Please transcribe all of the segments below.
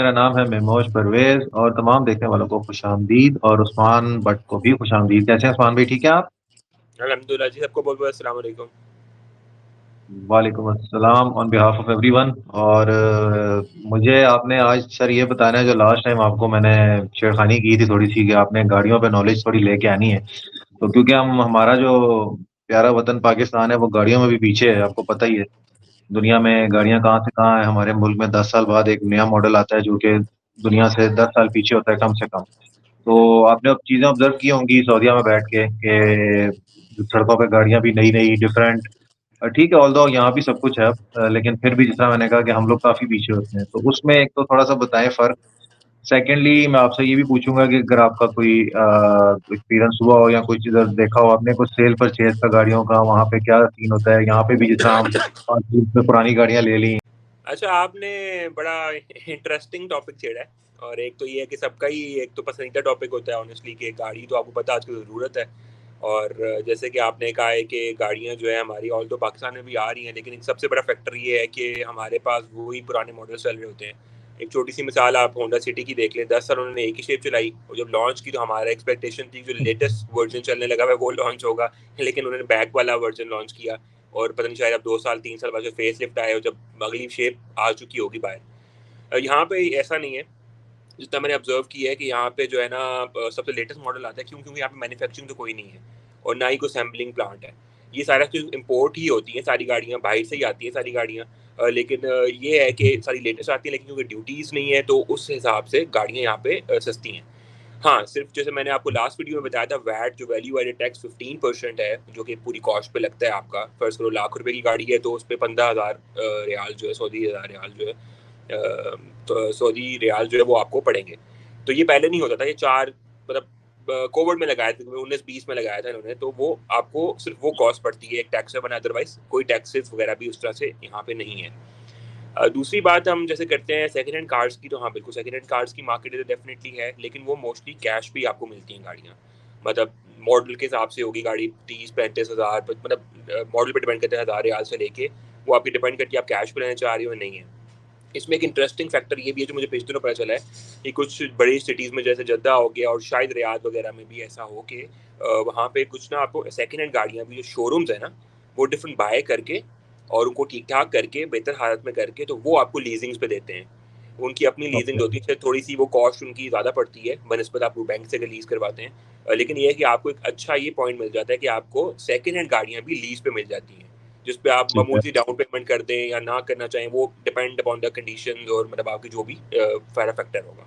मेरा नाम है मेमोज परवेज और तमाम देखने वालों को खुशामदीद और उस्मान भट्ट को भी खुशामदीद। कैसे हैं उस्मान भाई, ठीक है आप? अल्हम्दुलिल्लाह जी, सबको बहुत बहुत अस्सलाम वालेकुम। वालेकुम अस्सलाम ऑन बिहाफ ऑफ एवरीवन। और मुझे आपने आज सर ये बताना है, जो लास्ट टाइम आपको मैंने छेड़खानी की थी थोड़ी सी, कि आपने गाड़ियों पे नॉलेज थोड़ी लेके आनी है। तो क्योंकि हम हमारा जो प्यारा वतन पाकिस्तान है वो गाड़ियों में भी पीछे है, आपको पता ही है। दुनिया में गाड़ियां कहाँ से कहाँ है। हमारे मुल्क में 10 साल बाद एक नया मॉडल आता है जो कि दुनिया से 10 साल पीछे होता है कम से कम। तो आपने अब चीजें ऑब्जर्व की होंगी सऊदीया में बैठ के कि सड़कों पे गाड़ियां भी नई नई डिफरेंट। ठीक है, ऑल्दो यहाँ भी सब कुछ है अब, लेकिन फिर भी जितना मैंने कहा कि हम लोग काफी पीछे होते हैं, तो उसमें एक तो थोड़ा सा बताएं फर्क। सेकेंडली मैं आपसे ये भी पूछूंगा कि अगर आपका कोई एक्सपीरियंस हुआ हो या कुछ इधर देखा हो आपने, कुछ सेल परचेज का गाड़ियों का, वहाँ पे क्या सीन होता है। यहाँ पे भी जिस तरह हम 5 दिन में पुरानी गाड़ियां ले ली। अच्छा, आपने बड़ा इंटरेस्टिंग टॉपिक छेड़ा है। और एक तो ये है कि सबका ही एक तो पसंदीदा टॉपिक होता है ऑनेस्टली, कि गाड़ी तो आपको पता है आजकल ज़रूरत है। और जैसे कि आपने कहा है कि गाड़ियाँ जो है हमारी ऑल तो पाकिस्तान में भी आ रही हैं, लेकिन एक सबसे बड़ा फैक्टर ये है कि हमारे पास वही पुराने मॉडल चल रहे होते हैं। एक छोटी सी मिसाल आप होंडा सिटी की देख लें, 10 साल उन्होंने एक ही शेप चलाई, और जब लॉन्च की तो हमारा एक्सपेक्टेशन थी जो लेटेस्ट वर्जन चलने लगा है वो लॉन्च होगा, लेकिन उन्होंने बैक वाला वर्जन लॉन्च किया। और पता नहीं शायद अब 2 साल 3 साल बाद जो फेस लिफ्ट आया, और जब अगली शेप आ चुकी होगी बाहर। यहाँ पे ऐसा नहीं है। जितना मैंने ऑब्जर्व किया है कि यहाँ पे जो है ना सबसे लेटेस्ट मॉडल आता है, क्योंकि यहाँ पे मैन्युफैक्चरिंग तो कोई नहीं है और ना ही कोई सैम्पलिंग प्लांट है। ये सारा चीज़ इम्पोर्ट ही होती है, सारी गाड़ियाँ बाहर से ही आती हैं सारी गाड़ियाँ। लेकिन ये है कि सारी लेटेस्ट आती है, लेकिन क्योंकि ड्यूटीज़ नहीं है तो उस हिसाब से गाड़ियाँ यहाँ पे सस्ती हैं। हाँ, सिर्फ जैसे मैंने आपको लास्ट वीडियो में बताया था, वैट जो वैल्यू एडेड टैक्स 15% है, जो कि पूरी कॉस्ट पे लगता है आपका। फर्स्ट करो ₹1,00,000 की गाड़ी है तो उस पे 15,000 रियाल जो है, सऊदी हज़ार रियाल जो है, तो सऊदी रियाल जो है वो आपको पड़ेंगे। तो ये पहले नहीं होता था, ये चार मतलब कोविड में लगाया था, 19-20 में लगाया था इन्होंने, तो वो आपको सिर्फ वो कॉस्ट पड़ती है एक टैक्स से बना, अदरवाइज कोई टैक्सेस वगैरह भी उस तरह से यहाँ पे नहीं है। दूसरी बात हम जैसे करते हैं सेकंड हैंड कार्स की, तो हाँ बिल्कुल सेकंड हैंड कार्स की मार्केट तो डेफिनेटली है, लेकिन वो मोस्टली कैश भी आपको मिलती हैं गाड़ियाँ। मतलब मॉडल के हिसाब से होगी गाड़ी 30-35 हज़ार, मतलब मॉडल पे डिपेंड करता है, हज़ार रियाल से लेके वो आपकी डिपेंड करती है आप कैश पे लेना चाह रही हो या नहीं है। इसमें एक इंटरेस्टिंग फैक्टर ये भी है जो मुझे पिछले दिनों पता चला है कि कुछ बड़ी सिटीज़ में जैसे जद्दा हो गया और शायद रियाद वगैरह में भी ऐसा हो कि वहाँ पे कुछ ना आपको सेकंड हैंड गाड़ियाँ भी, जो शोरूम्स है ना, वो डिफरेंट बाय करके और उनको ठीक ठाक करके बेहतर हालत में करके तो वो आपको लीजिंग्स पे देते हैं। उनकी अपनी लीजिंग ओके। होती है, थोड़ी सी वो कॉस्ट उनकी ज़्यादा पड़ती है बनस्पत आप बैंक से अगर लीज करवाते हैं। लेकिन ये है कि आपको एक अच्छा ये पॉइंट मिल जाता है कि आपको सेकंड हैंड गाड़ियाँ भी लीज पे मिल जाती हैं, जिस पे आप ठीक है। मामूली डाउन पेमेंट कर दें या ना करना चाहें, वो डिपेंड अपॉन द कंडीशंस और मतलब आपकी जो भी फायदा फैक्टर होगा।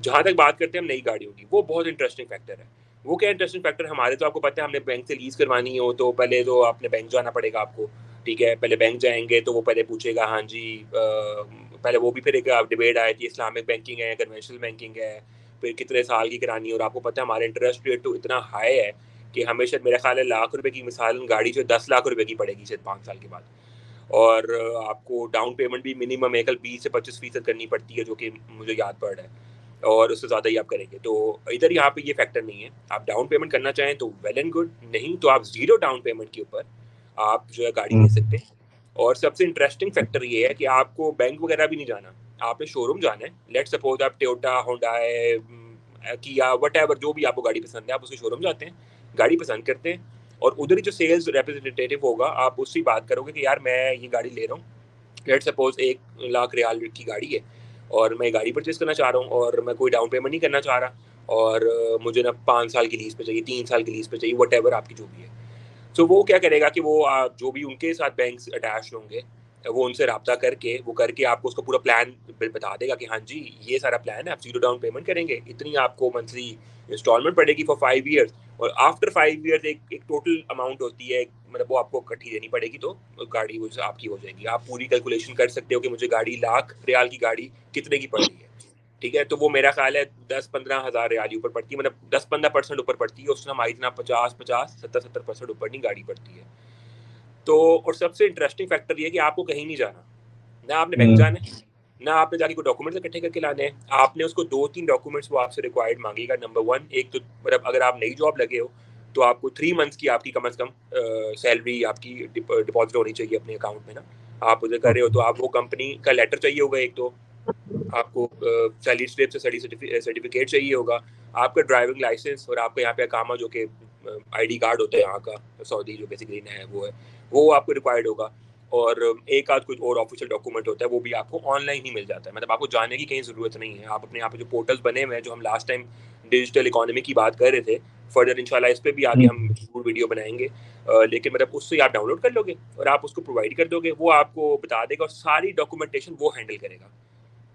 जहाँ तक बात करते हैं हम नई गाड़ियों की, वो बहुत इंटरेस्टिंग फैक्टर है। वो क्या इंटरेस्टिंग फैक्टर, हमारे तो आपको पता है हमने बैंक से लीज़ करवानी हो तो पहले तो आपने बैंक जाना पड़ेगा आपको। ठीक है, पहले बैंक जाएँगे तो वो पहले पूछेगा, हाँ जी, पहले वो भी फिर एक डिबेट आई थी, इस्लामिक बैंकिंग है, कन्वेंशनल बैंकिंग है, फिर कितने साल की करानी है। और आपको पता है हमारा इंटरेस्ट रेट तो इतना हाई है कि हमें शायद मेरा ख़्याल है ₹1,00,000 की मिसालन गाड़ी जो है ₹10,00,000 की पड़ेगी शायद 5 साल के बाद। और आपको डाउन पेमेंट भी मिनिमम एक 20 से 25% करनी पड़ती है, जो कि मुझे याद पड़ रहा है। और उससे ज़्यादा ही आप करेंगे तो इधर यहाँ पे ये फैक्टर नहीं है। आप डाउन पेमेंट करना चाहें तो वेल एंड गुड, नहीं तो आप ज़ीरो डाउन पेमेंट के ऊपर आप जो है गाड़ी ले सकते हैं। और सबसे इंटरेस्टिंग फैक्टर ये है कि आपको बैंक वगैरह भी नहीं जाना, आपने शोरूम जाना है। लेट्स सपोज आप टोयोटा, हुंडई, किया, वट जो भी आपको गाड़ी पसंद है, आप उसके शोरूम जाते हैं, गाड़ी पसंद करते हैं, और उधर ही जो सेल्स रिप्रेजेंटेटिव होगा आप उससे बात करोगे कि यार मैं ये गाड़ी ले रहा हूँ। लेट्स सपोज 1,00,000 रियाल की गाड़ी है और मैं गाड़ी परचेज करना चाह रहा हूँ और मैं कोई डाउन पेमेंट नहीं करना चाह रहा, और मुझे ना 5 साल की लीज पे चाहिए, 3 साल की लीज पे चाहिए, वट आपकी जो भी है। सो वो क्या करेगा कि वो जो भी उनके साथ बैंक अटैच होंगे, वो उनसे रब्ता करके वो करके आपको उसका पूरा प्लान बता देगा कि हाँ जी, ये सारा प्लान है, आप जीरो डाउन पेमेंट करेंगे, इतनी आपको मंथली इंस्टॉलमेंट पड़ेगी फॉर 5 ईयर्स, और आफ्टर 5 ईयर्स एक टोटल अमाउंट होती है, मतलब वो आपको इकट्ठी देनी पड़ेगी, तो गाड़ी वो आपकी हो जाएगी। आप पूरी कैलकुलेशन कर सकते हो कि मुझे गाड़ी लाख रियाल की गाड़ी कितने की पड़ रही है। ठीक है, तो वो मेरा ख्याल है 10-15 हज़ार रियाल ऊपर पड़ती है, मतलब 10-15% ऊपर पड़ती है, उसमें हमारी इतना 50-50 70-70% ऊपर नहीं गाड़ी पड़ती है। तो और सबसे इंटरेस्टिंग फैक्टर ये है कि आपको कहीं नहीं जाना, ना आपने बैंक हम्म। जाना है, ना आपने जाके कोई डॉक्यूमेंट्स इकट्ठे करके लाने हैं। आपने उसको 2-3 डॉक्यूमेंट्स वो आपसे रिक्वायर्ड मांगेगा। नंबर वन, एक तो मतलब अगर आप नई जॉब लगे हो तो आपको 3 मंथ्स की आपकी कम से कम सैलरी आपकी डिपॉजिट होनी चाहिए अपने अकाउंट में ना। आप उधर कर रहे हो ओके। तो आप वो कंपनी का लेटर चाहिए होगा एक तो, आपको सैलरी स्लिप से सर्टिफिकेट चाहिए होगा, आपका ड्राइविंग लाइसेंस और आपका यहाँ पे अकामा जो कि आईडी कार्ड होता है यहाँ का सऊदी जो बेसिकली है वो आपको रिक्वायर्ड होगा। और एक आध कुछ और ऑफिशियल डॉक्यूमेंट होता है वो भी आपको ऑनलाइन ही मिल जाता है, मतलब आपको जाने की कहीं ज़रूरत नहीं है। आप अपने यहाँ पे जो पोर्टल्स बने हुए हैं, जो हम लास्ट टाइम डिजिटल इकोनॉमी की बात कर रहे थे, फर्दर इंशाल्लाह इस पे भी आगे हम जरूर वीडियो बनाएंगे। लेकिन मतलब उससे आप डाउनलोड कर लोगे और आप उसको प्रोवाइड कर दोगे, वो आपको बता देगा और सारी डॉक्यूमेंटेशन वो हैंडल करेगा।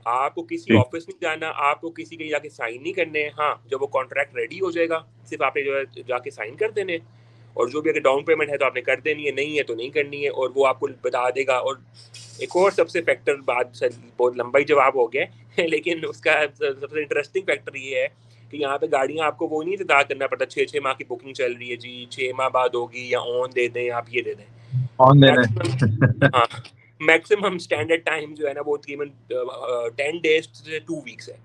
आपको किसी ठीक। ऑफिस नहीं जाना, आपको किसी के जाके साइन नहीं करने हैं। हाँ, जब वो कॉन्ट्रैक्ट रेडी हो जाएगा, सिर्फ आपने जो है जाके साइन कर देने, और जो भी अगर डाउन पेमेंट है तो आपने कर देनी है, नहीं है तो नहीं करनी है, और वो आपको बता देगा। और एक और सबसे फैक्टर, बात बहुत लंबा ही जवाब हो गया लेकिन उसका सबसे इंटरेस्टिंग फैक्टर ये है कि यहाँ पे गाड़ियाँ आपको वो नहीं इंतजार करना पड़ता 6-6 माह की बुकिंग चल रही है जी, 6 माह बाद होगी, या ऑन दे दें आप ये दे दें। ऑन देना मैक्सिमम, हाँ, मैक्सिमम स्टैंडर्ड टाइम जो है ना वो तकरीबन 10 डेज से 2 वीक्स है।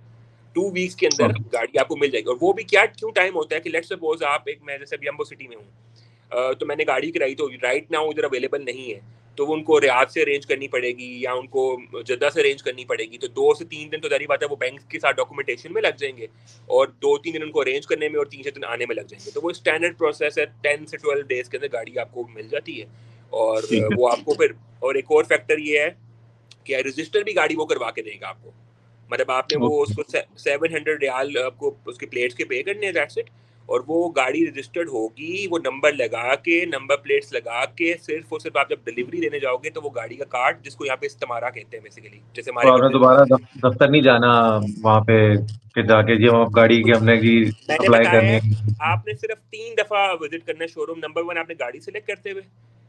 2 वीक्स के अंदर है। गाड़ी आपको मिल जाएगी। और वो भी क्या क्यों टाइम होता है कि लेट्स सपोज आप एक, मैं जैसे अभी अम्बो सिटी में हूँ, तो मैंने गाड़ी कराई तो राइट नाउ उधर अवेलेबल नहीं है, तो वो उनको रियाद से अरेंज करनी पड़ेगी या उनको जद्दा से अरेंज करनी पड़ेगी। तो 2 से 3 दिन तो जारी बात है वो बैंक के साथ डॉक्यूमेंटेशन में लग जाएंगे, और 2-3 दिन उनको अरेंज करने में और 3 से 4 दिन आने में लग जाएंगे। तो वो स्टैंडर्ड प्रोसेस है, 10 से 12 डेज के अंदर गाड़ी आपको मिल जाती है। और ठीक है। वो आपको फिर, और एक और फैक्टर ये है कि रजिस्टर भी गाड़ी वो करवा के देगा आपको। मतलब आपने वो ओके। उसको 700 रियाल आपको उसके प्लेट्स के पे करने हैं, दैट्स इट। और वो गाड़ी रजिस्टर्ड होगी, वो नंबर लगा के, नंबर प्लेट्स लगा के, सिर्फ और सिर्फ आप जब डिलीवरी देने जाओगे तो वो गाड़ी का कार्ड, जिसको यहाँ पे इस्तेमारा कहते हैं बेसिकली, जैसे तो हमारे आपने में दोबारा दफ्तर नहीं जाना वहां पे कि जाके जी हम गाड़ी की कुछ, हमने जी मैंने अप्लाई बताया करनी है, है। आपने सिर्फ 3 दफा विजिट करना है शोरूम। नंबर 1 आपने गाड़ी सेलेक्ट करते हुए,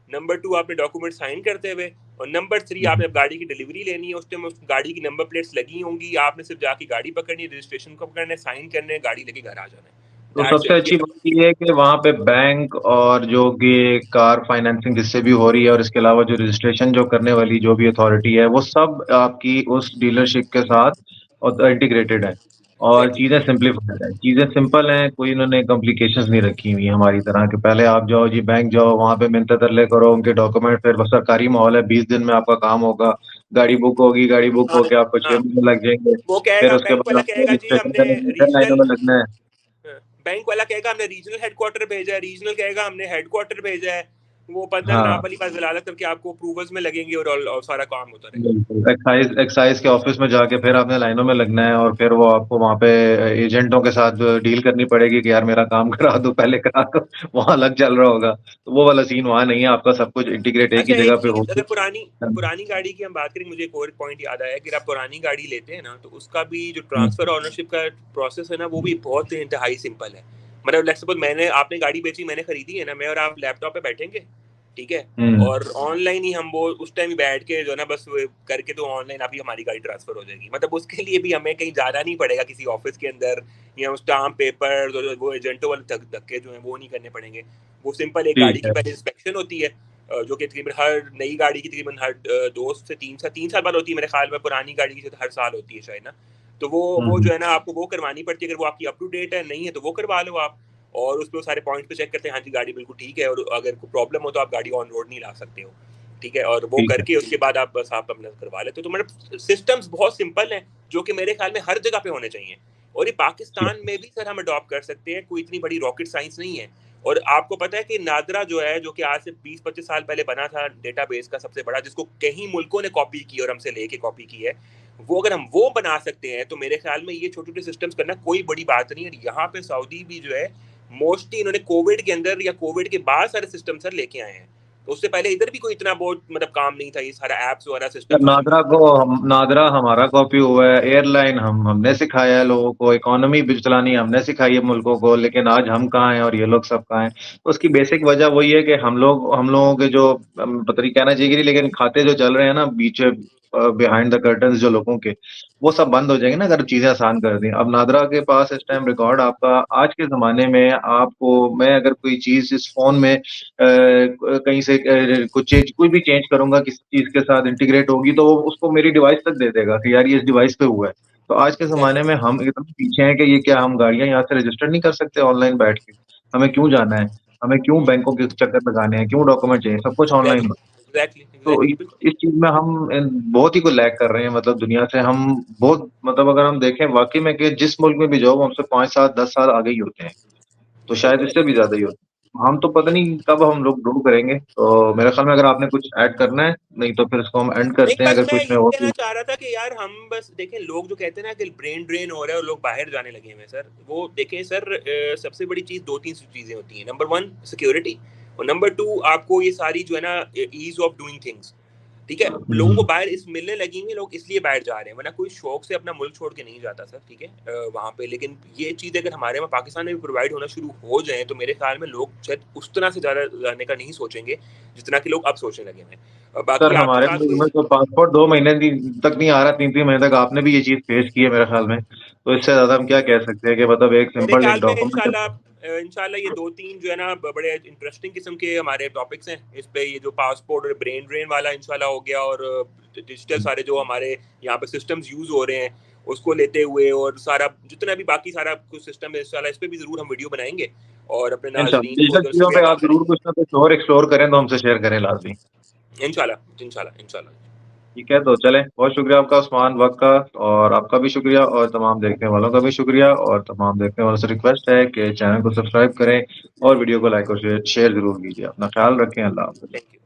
नंबर 2 आपने डॉक्यूमेंट साइन करते हुए, और नंबर 3 आपने गाड़ी की डिलीवरी लेनी है। उस टाइम उस गाड़ी की नंबर प्लेट्स लगी होंगी, आपने सिर्फ जाके गाड़ी पकड़नी है, रजिस्ट्रेशन को पकड़ना है, साइन करने, गाड़ी लेके घर आ जाना है। तो दैट्स सबसे इट, ये अच्छी सब। बात ये है कि वहाँ पे बैंक और जो कि कार फाइनेंसिंग जिससे भी हो रही है और इसके अलावा जो रजिस्ट्रेशन जो करने वाली जो भी अथॉरिटी है वो सब आपकी उस डीलरशिप के साथ इंटीग्रेटेड है। और एग्जैक्टली। चीज़ें सिंपलीफाइड है, चीज़ें सिंपल हैं, कोई इन्होंने कॉम्प्लिकेशंस नहीं रखी हुई है हमारी तरह के पहले आप जाओ जी बैंक जाओ वहाँ पे मिन्नत तरले करो उनके डॉक्यूमेंट, फिर बस सरकारी माहौल है 20 दिन में आपका काम होगा। गाड़ी बुक होगी, गाड़ी बुक हाँ, होके आपको छह हाँ, महीने लग जाएंगे। वो फिर कहेगा, उसके बैंक बाद वाला आपको कहेगा जी रजिस्ट्रेशन हमने करने में फिर लाइनों रीजनल, में लगना है। बैंक वाला कहेगा हमने रीजनल हेडक्वार्टर भेजा है, रीजनल कहेगा हमने हेडक्वार्टर भेजा है। वो 15 दिन आप हाँ वाली बात जलालत करके आपको अप्रूवल्स में लगेंगे, और सारा काम होता रहेगा। बिल्कुल, एक्साइज एक्साइज के ऑफिस में जाके फिर आपने लाइनों में लगना है और फिर वो आपको वहाँ पे एजेंटों के साथ डील करनी पड़ेगी कि यार मेरा काम करा दो पहले करा दो। वहाँ अलग चल रहा होगा, तो वो वाला सीन वहाँ नहीं है, आपका सब कुछ इंटीग्रेट एक ही अच्छा, जगह एक पे चीज, होगी। अगर पुरानी पुरानी गाड़ी की हम बात करें, मुझे एक और पॉइंट याद आया कि आप पुरानी गाड़ी लेते हैं ना, तो उसका भी जो ट्रांसफर ऑनरशिप का प्रोसेस है ना, वो भी बहुत इंतहाई सिंपल है। मतलब लेट्स सपोज मैंने, आपने गाड़ी बेची, मैंने खरीदी है ना, मैं और आप लैपटॉप पे बैठेंगे, ठीक है, हम्म। और ऑनलाइन ही हम वो उस टाइम ही बैठ के जो है ना, बस वो करके तो ऑनलाइन आप ही हमारी गाड़ी ट्रांसफर हो जाएगी। मतलब उसके लिए भी हमें कहीं जाना नहीं पड़ेगा किसी ऑफिस के अंदर, या स्टाम्प पेपर, वो एजेंटों वाले धक्के जो है वो नहीं करने पड़ेंगे। वो सिंपल एक गाड़ी ठीक की है। पहले इंस्पेक्शन होती है, जो कि तकरीबन हर नई गाड़ी की तकरीबन हर 2 से 3 साल बाद होती है मेरे ख्याल में, पुरानी गाड़ी की तो हर साल होती है शायद ना। तो वो हम्म। जो है ना आपको वो करवानी पड़ती है, अगर वो आपकी अप टू डेट है, नहीं है तो वो करवा लो आप। और उस पर सारे पॉइंट पे चेक करते हैं, हाँ जी गाड़ी बिल्कुल ठीक है, और अगर कोई प्रॉब्लम हो तो आप गाड़ी ऑन रोड नहीं ला सकते हो, ठीक है। और वो ठीक है। करके उसके बाद आप बस आप अपना करवा लेते हो। तो मतलब सिस्टम्स बहुत सिंपल हैं, जो कि मेरे ख्याल में हर जगह पे होने चाहिए। और ये ठीक। पाकिस्तान में भी सर हम अडॉप्ट कर सकते हैं, कोई इतनी बड़ी रॉकेट साइंस नहीं है। और आपको पता है कि नादरा जो है, जो कि आज से 20-25 साल पहले बना था डेटाबेस का सबसे बड़ा, जिसको कई मुल्कों ने कॉपी की और हमसे लेके कॉपी की है, वो अगर हम वो बना सकते हैं तो मेरे ख्याल में ये छोटे छोटे सिस्टम्स करना कोई बड़ी बात नहीं है। यहाँ पे सऊदी भी जो है, मोस्टली इन्होंने कोविड के अंदर या कोविड के बाद सारे सिस्टम सर लेके आए हैं। तो उससे पहले इधर भी कोई इतना बहुत मतलब काम नहीं था, ये सारा एप्स वगैरह सर सिस्टम्स नादरा को नादरा हमारा कॉपी हुआ है, एयरलाइन हमने सिखाया है लोगों को, इकोनॉमी भी चलानी हमने सिखाई है मुल्कों को, लेकिन आज हम कहाँ हैं और ये लोग सब कहाँ हैं। तो उसकी बेसिक वजह वही है कि हम लोगों के जो पता नहीं कहना चाहिए कि नहीं, लेकिन खाते जो चल रहे हैं ना बीच बिहाइंड द कर्टन्स जो लोगों के, वो सब बंद हो जाएंगे ना अगर चीजें आसान कर दी। अब नादरा के पास इस टाइम रिकॉर्ड आपका आज के जमाने में आपको, मैं अगर कोई चीज इस फोन में कहीं से कुछ चीज कोई भी चेंज करूंगा किसी चीज के साथ इंटीग्रेट होगी तो वो उसको मेरी डिवाइस तक दे देगा कि यार ये इस डिवाइस पे हुआ है। तो आज के जमाने एग्जैक्टली। में हम एकदम पीछे हैं कि ये क्या हम गाड़ियां यहाँ से रजिस्टर नहीं कर सकते ऑनलाइन बैठ के? हमें क्यों जाना है? हमें क्यों बैंकों के चक्कर लगाने हैं? क्यों डॉक्यूमेंट चाहिए? सब कुछ ऑनलाइन एग्जैक्टली। हो। एग्जैक्टली तो एग्जैक्टली बिल्कुल। इस चीज में हम बहुत ही को लैग कर रहे हैं, मतलब दुनिया से हम बहुत, मतलब अगर हम देखें वाकई में कि जिस मुल्क में भी जाओ वो हमसे 5 7 10 साल आगे ही होते हैं, तो शायद बिल्कुल इससे भी ज्यादा ही होते हैं। हम तो पता नहीं कब हम लोग ग्रो करेंगे। तो मेरे ख्याल में अगर आपने कुछ ऐड करना है, नहीं तो फिर इसको हम एंड नहीं, करते हैं, बस अगर मैं कुछ ये में और कहना चाह रहा था कि यार हम बस देखें, लोग जो कहते हैं ना कि ब्रेन ड्रेन हो रहा है और लोग बाहर जाने लगे हैं सर, वो देखें सर, सबसे बड़ी चीज़ दो तीन चीज़ें होती हैं। नंबर वन सिक्योरिटी, और नंबर टू आपको ये सारी जो है ना ईज ऑफ डूइंग थिंग्स। ठीक है, लोगों को बाहर इस मिलने लगेंगे, लोग इसलिए बाहर जा रहे हैं, वरना कोई शौक से अपना मुल्क छोड़ के नहीं जाता सर। ठीक है, वहाँ पे लेकिन ये चीज़ अगर हमारे में पाकिस्तान में भी प्रोवाइड होना शुरू हो जाए तो मेरे ख्याल में लोग शायद उस तरह से ज़्यादा जाने का नहीं सोचेंगे जितना कि लोग अब सोचने लगे हैं। सर बाकी आपके हमारे साथ मुल्क कोई में तो पासपोर्ट 2 महीने तक नहीं आ रहा, 3 3 महीने तक। आपने भी ये चीज फेस की है मेरे ख्याल में, तो इससे ज्यादा हम क्या कह सकते हैं कि मतलब एक मेरे सिंपल एक ख्याल में डॉक्यूमेंट। इंशाल्लाह ये दो तीन जो है ना बड़े इंटरेस्टिंग किस्म के हमारे टॉपिक्स हैं इस पे, ये जो पासपोर्ट और ब्रेन ड्रेन वाला इंशाल्लाह हो गया, और डिजिटल सारे जो हमारे यहाँ पे सिस्टम्स यूज हो रहे हैं उसको लेते हुए, और सारा जितना भी बाकी सारा कुछ सिस्टम है इंशाल्लाह इस पे भी जरूर हम वीडियो बनाएंगे और अपने इंशाल्लाह नाजरीन को डिजिटल जो चीजों इसमें पे आगाह आप जरूर करेंगे। कुछ ना कुछ और एक्सप्लोर करें तो हमसे शेयर करें लाजमी। इंशाल्लाह इंशाल्लाह इंशाल्लाह। ठीक है, तो चलें, बहुत शुक्रिया आपका उस्मान वक्त का, और आपका भी शुक्रिया, और तमाम देखने वालों का भी शुक्रिया, और तमाम देखने वालों से रिक्वेस्ट है कि चैनल को सब्सक्राइब करें और वीडियो को लाइक और शेयर जरूर कीजिए। अपना ख्याल रखें। अल्लाह हाफ़िज़। Thank you.